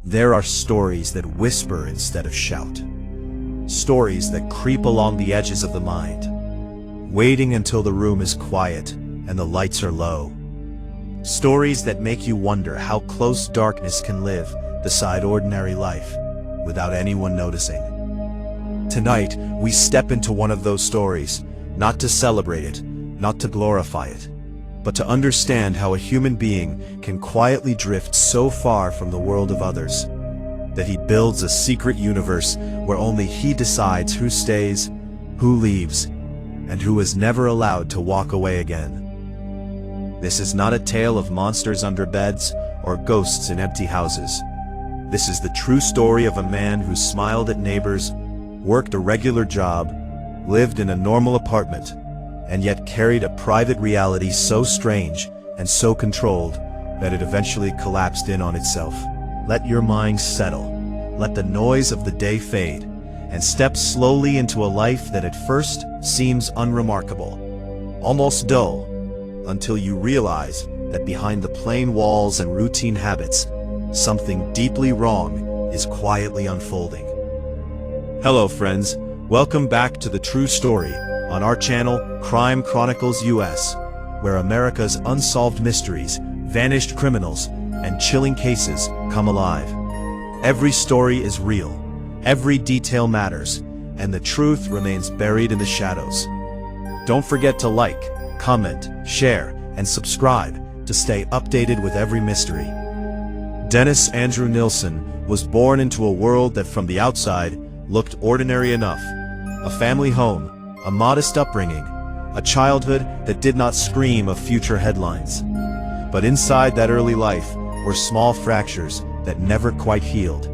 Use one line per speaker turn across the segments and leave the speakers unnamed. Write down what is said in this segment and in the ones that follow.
There are stories that whisper instead of shout. Stories that creep along the edges of the mind, waiting until the room is quiet and the lights are low. Stories that make you wonder how close darkness can live beside ordinary life without anyone noticing. Tonight, we step into one of those stories, not to celebrate it, not to glorify it, but to understand how a human being can quietly drift so far from the world of others that he builds a secret universe where only he decides who stays, who leaves, and who is never allowed to walk away again. This is not a tale of monsters under beds or ghosts in empty houses. This is the true story of a man who smiled at neighbors, worked a regular job, lived in a normal apartment, and yet carried a private reality so strange and so controlled that it eventually collapsed in on itself. Let your mind settle, let the noise of the day fade, and step slowly into a life that at first seems unremarkable, almost dull, until you realize that behind the plain walls and routine habits, something deeply wrong is quietly unfolding. Hello friends, welcome back to The True Story on our channel Crime Chronicles US, where America's unsolved mysteries, vanished criminals, and chilling cases come alive. Every story is real, every detail matters, and the truth remains buried in the shadows. Don't forget to like, comment, share, and subscribe to stay updated with every mystery. Dennis Andrew Nilsen was born into a world that from the outside looked ordinary enough. A family home, a modest upbringing, a childhood that did not scream of future headlines. But inside that early life were small fractures that never quite healed.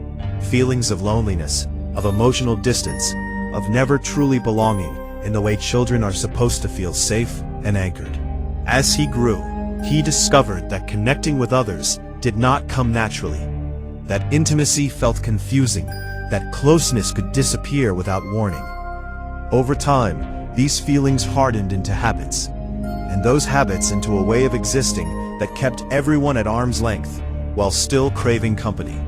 Feelings of loneliness, of emotional distance, of never truly belonging in the way children are supposed to feel safe and anchored. As he grew, he discovered that connecting with others did not come naturally, that intimacy felt confusing, that closeness could disappear without warning. Over time, these feelings hardened into habits, and those habits into a way of existing that kept everyone at arm's length while still craving company.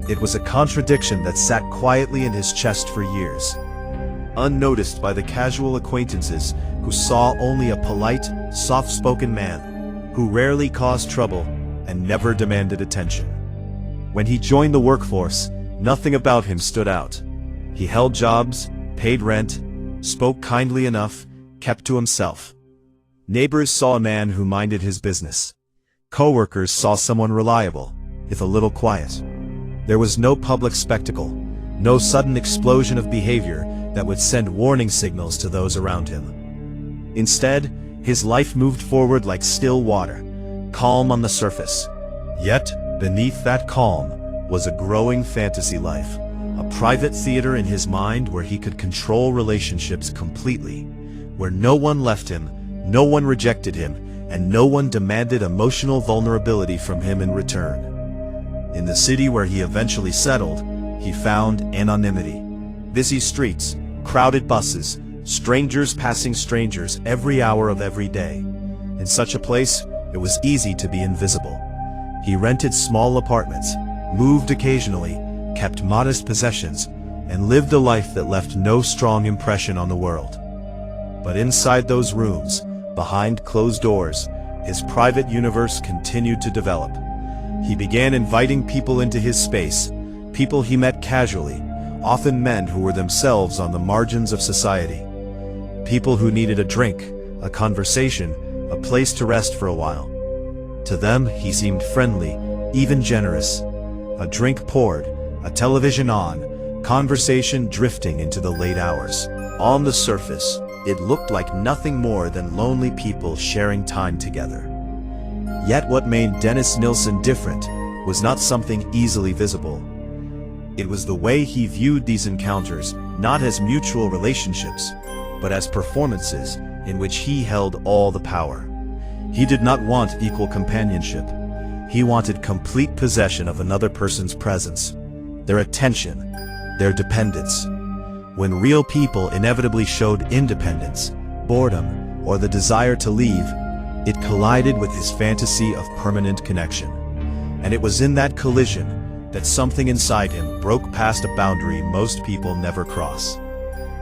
It was a contradiction that sat quietly in his chest for years, unnoticed by the casual acquaintances who saw only a polite, soft-spoken man who rarely caused trouble and never demanded attention. When he joined the workforce, nothing about him stood out. He held jobs, paid rent, spoke kindly enough, kept to himself. Neighbors saw a man who minded his business. Co-workers saw someone reliable, if a little quiet. There was no public spectacle, no sudden explosion of behavior that would send warning signals to those around him. Instead, his life moved forward like still water, calm on the surface. Yet, beneath that calm was a growing fantasy life, a private theater in his mind where he could control relationships completely, where no one left him, no one rejected him, and no one demanded emotional vulnerability from him in return. In the city where he eventually settled, he found anonymity. Busy streets, crowded buses, strangers passing strangers every hour of every day. In such a place, it was easy to be invisible. He rented small apartments, moved occasionally, kept modest possessions, and lived a life that left no strong impression on the world. But inside those rooms, behind closed doors, his private universe continued to develop. He began inviting people into his space, people he met casually, often men who were themselves on the margins of society. People who needed a drink, a conversation, a place to rest for a while. To them, he seemed friendly, even generous. A drink poured, a television on, conversation drifting into the late hours. On the surface, it looked like nothing more than lonely people sharing time together. Yet what made Dennis Nilsen different was not something easily visible. It was the way he viewed these encounters, not as mutual relationships, but as performances in which he held all the power. He did not want equal companionship. He wanted complete possession of another person's presence, their attention, their dependence. When real people inevitably showed independence, boredom, or the desire to leave, it collided with his fantasy of permanent connection. And it was in that collision, that something inside him broke past a boundary most people never cross.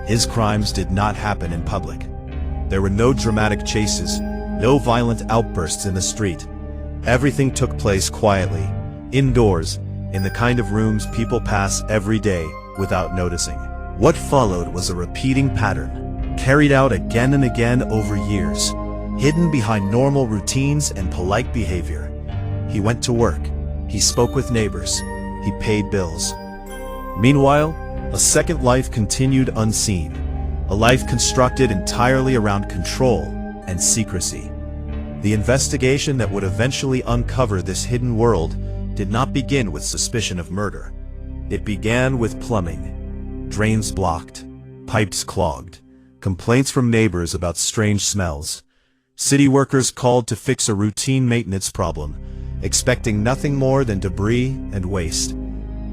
His crimes did not happen in public. There were no dramatic chases, no violent outbursts in the street. Everything took place quietly, indoors, in the kind of rooms people pass every day without noticing. What followed was a repeating pattern, carried out again and again over years, hidden behind normal routines and polite behavior. He went to work, he spoke with neighbors, he paid bills. Meanwhile, a second life continued unseen, a life constructed entirely around control and secrecy. The investigation that would eventually uncover this hidden world did not begin with suspicion of murder. It began with plumbing, drains blocked, pipes clogged, complaints from neighbors about strange smells. City workers called to fix a routine maintenance problem, expecting nothing more than debris and waste.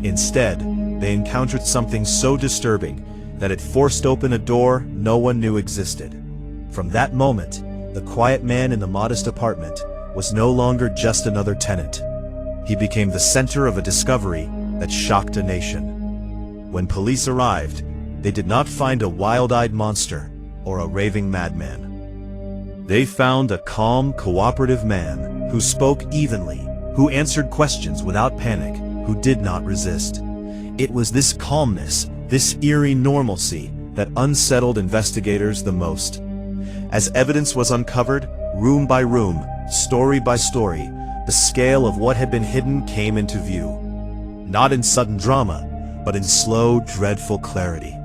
Instead, they encountered something so disturbing that it forced open a door no one knew existed. From that moment, the quiet man in the modest apartment was no longer just another tenant. He became the center of a discovery that shocked a nation. When police arrived, they did not find a wild-eyed monster or a raving madman. They found a calm, cooperative man who spoke evenly, who answered questions without panic, who did not resist. It was this calmness, this eerie normalcy, that unsettled investigators the most. As evidence was uncovered, room by room, story by story, the scale of what had been hidden came into view. Not in sudden drama, but in slow, dreadful clarity.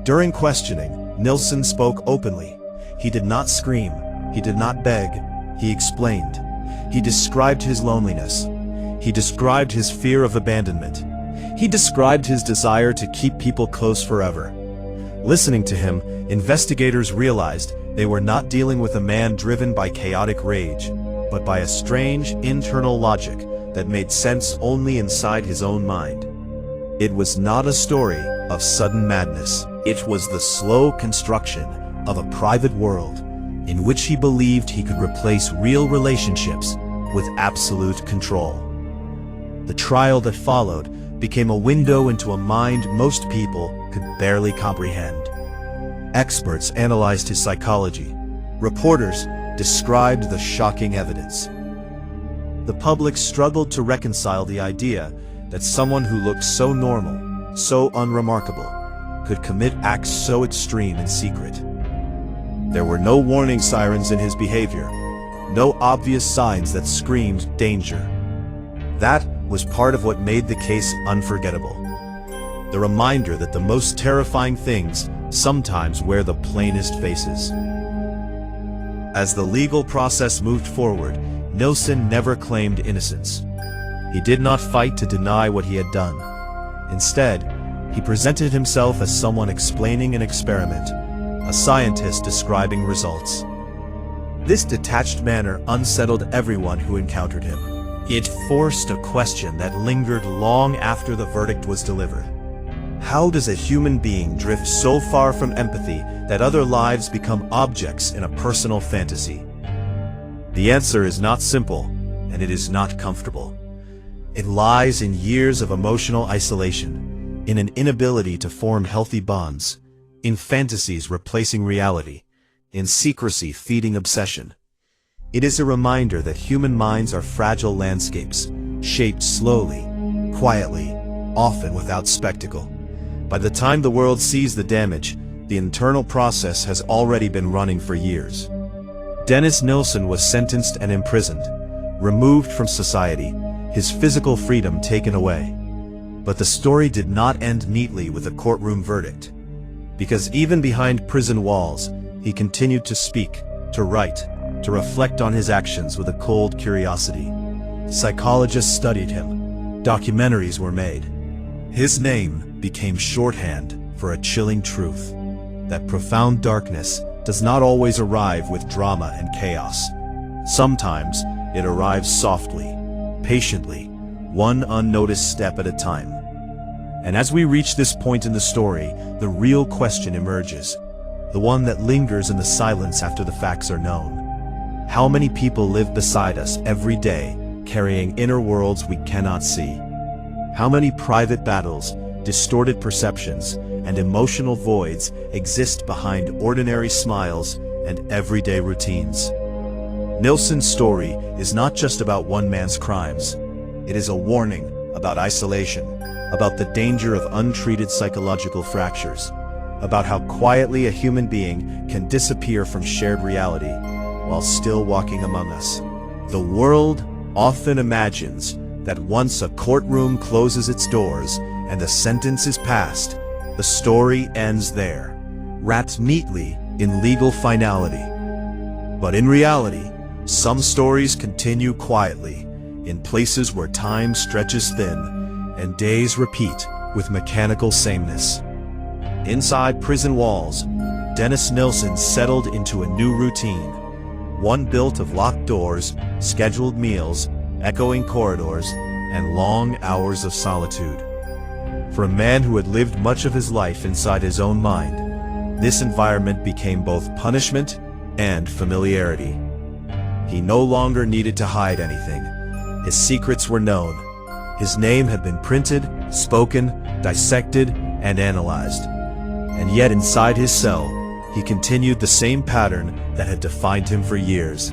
During questioning, Nilsen spoke openly. He did not scream, he did not beg, he explained. He described his loneliness. He described his fear of abandonment. He described his desire to keep people close forever. Listening to him, investigators realized they were not dealing with a man driven by chaotic rage, but by a strange, internal logic that made sense only inside his own mind. It was not a story of sudden madness. It was the slow construction of a private world in which he believed he could replace real relationships with absolute control. The trial that followed became a window into a mind most people could barely comprehend. Experts analyzed his psychology. Reporters described the shocking evidence. The public struggled to reconcile the idea that someone who looked so normal, so unremarkable, could commit acts so extreme in secret. There were no warning sirens in his behavior, no obvious signs that screamed danger. That was part of what made the case unforgettable. The reminder that the most terrifying things sometimes wear the plainest faces. As the legal process moved forward, Nilsen never claimed innocence. He did not fight to deny what he had done. Instead, he presented himself as someone explaining an experiment, a scientist describing results. This detached manner unsettled everyone who encountered him. It forced a question that lingered long after the verdict was delivered. How does a human being drift so far from empathy that other lives become objects in a personal fantasy? The answer is not simple, and it is not comfortable. It lies in years of emotional isolation, in an inability to form healthy bonds, in fantasies replacing reality, in secrecy feeding obsession. It is a reminder that human minds are fragile landscapes, shaped slowly, quietly, often without spectacle. By the time the world sees the damage, the internal process has already been running for years. Dennis Nilsen was sentenced and imprisoned, removed from society, his physical freedom taken away. But the story did not end neatly with a courtroom verdict. Because even behind prison walls, he continued to speak, to write, to reflect on his actions with a cold curiosity. Psychologists studied him. Documentaries were made. His name became shorthand for a chilling truth, that profound darkness does not always arrive with drama and chaos. Sometimes it arrives softly, patiently, one unnoticed step at a time. And as we reach this point in the story, the real question emerges, the one that lingers in the silence after the facts are known. How many people live beside us every day, carrying inner worlds we cannot see? How many private battles, distorted perceptions, and emotional voids exist behind ordinary smiles and everyday routines? Nilsen's story is not just about one man's crimes. It is a warning about isolation, about the danger of untreated psychological fractures, about how quietly a human being can disappear from shared reality while still walking among us. The world often imagines that once a courtroom closes its doors and the sentence is passed, the story ends there, wrapped neatly in legal finality. But in reality, some stories continue quietly, in places where time stretches thin and days repeat with mechanical sameness. Inside prison walls, Dennis Nilsen settled into a new routine, one built of locked doors, scheduled meals, echoing corridors, and long hours of solitude. For a man who had lived much of his life inside his own mind, this environment became both punishment and familiarity. He no longer needed to hide anything. His secrets were known. His name had been printed, spoken, dissected, and analyzed. And yet inside his cell, he continued the same pattern that had defined him for years,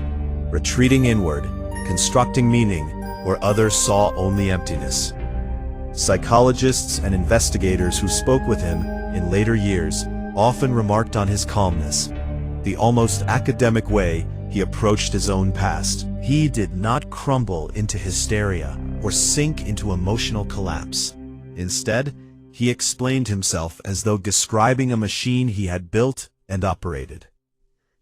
retreating inward, constructing meaning where others saw only emptiness. Psychologists and investigators who spoke with him in later years often remarked on his calmness, the almost academic way he approached his own past. He did not crumble into hysteria or sink into emotional collapse. Instead, he explained himself as though describing a machine he had built and operated.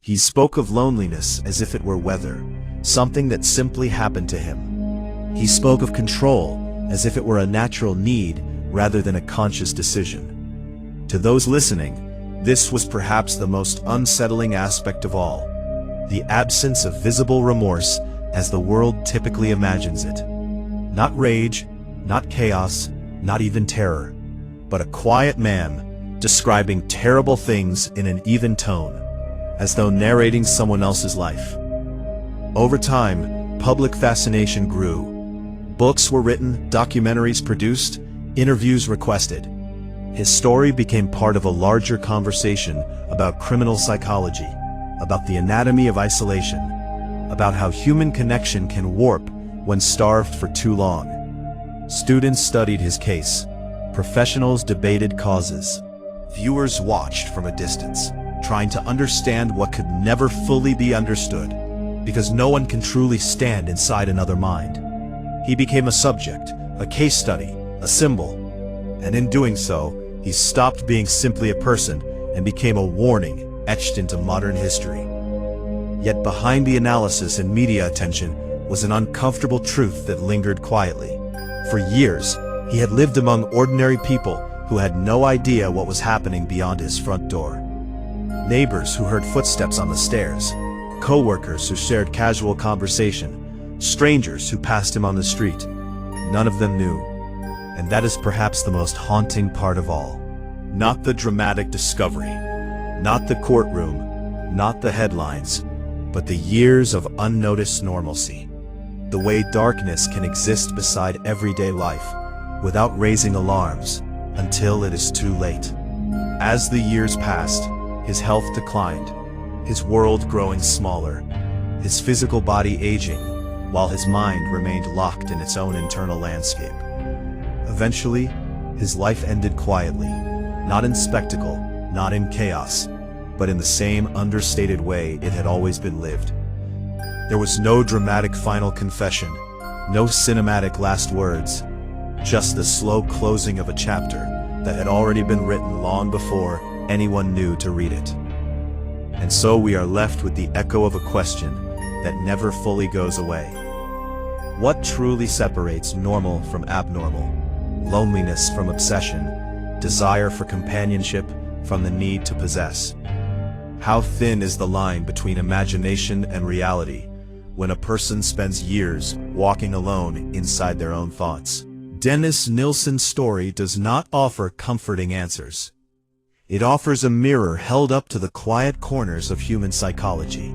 He spoke of loneliness as if it were weather, something that simply happened to him. He spoke of control as if it were a natural need rather than a conscious decision. To those listening, this was perhaps the most unsettling aspect of all, the absence of visible remorse as the world typically imagines it. Not rage, not chaos, not even terror, but a quiet man describing terrible things in an even tone, as though narrating someone else's life. Over time, public fascination grew. Books were written, documentaries produced, interviews requested. His story became part of a larger conversation about criminal psychology, about the anatomy of isolation, about how human connection can warp when starved for too long. Students studied his case. Professionals debated causes. Viewers watched from a distance, trying to understand what could never fully be understood, because no one can truly stand inside another mind. He became a subject, a case study, a symbol, and in doing so, he stopped being simply a person and became a warning etched into modern history. Yet behind the analysis and media attention was an uncomfortable truth that lingered quietly. For years, he had lived among ordinary people who had no idea what was happening beyond his front door. Neighbors who heard footsteps on the stairs, co-workers who shared casual conversation, strangers who passed him on the street. None of them knew. And that is perhaps the most haunting part of all. Not the dramatic discovery, not the courtroom, not the headlines, but the years of unnoticed normalcy. The way darkness can exist beside everyday life, without raising alarms, until it is too late. As the years passed, his health declined, his world growing smaller, his physical body aging, while his mind remained locked in its own internal landscape. Eventually, his life ended quietly, not in spectacle, not in chaos, but in the same understated way it had always been lived. There was no dramatic final confession, no cinematic last words, just the slow closing of a chapter that had already been written long before anyone knew to read it. And so we are left with the echo of a question that never fully goes away. What truly separates normal from abnormal? Loneliness from obsession? Desire for companionship from the need to possess? How thin is the line between imagination and reality when a person spends years walking alone inside their own thoughts? Dennis Nilsen's story does not offer comforting answers. It offers a mirror held up to the quiet corners of human psychology,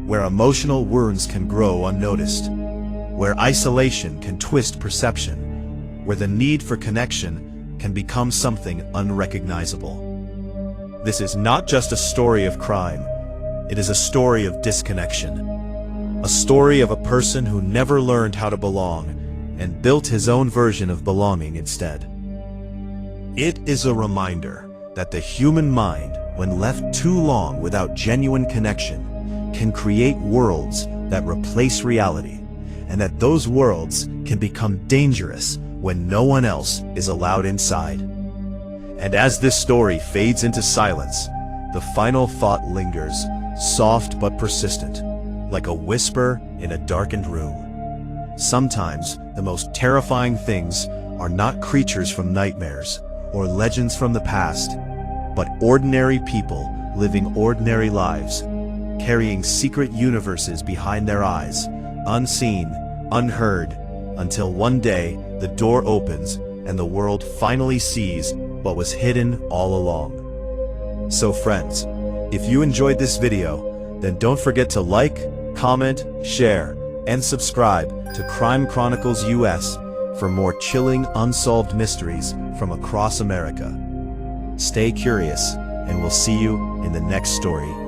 where emotional wounds can grow unnoticed, where isolation can twist perception, where the need for connection can become something unrecognizable. This is not just a story of crime, it is a story of disconnection. A story of a person who never learned how to belong and built his own version of belonging instead. It is a reminder that the human mind, when left too long without genuine connection, can create worlds that replace reality, and that those worlds can become dangerous when no one else is allowed inside. And as this story fades into silence, the final thought lingers, soft but persistent, like a whisper in a darkened room. Sometimes the most terrifying things are not creatures from nightmares or legends from the past, but ordinary people living ordinary lives, carrying secret universes behind their eyes, unseen, unheard, until one day the door opens and the world finally sees what was hidden all along. So friends, if you enjoyed this video, then don't forget to like, comment, share, and subscribe to Crime Chronicles US for more chilling unsolved mysteries from across America. Stay curious, and we'll see you in the next story.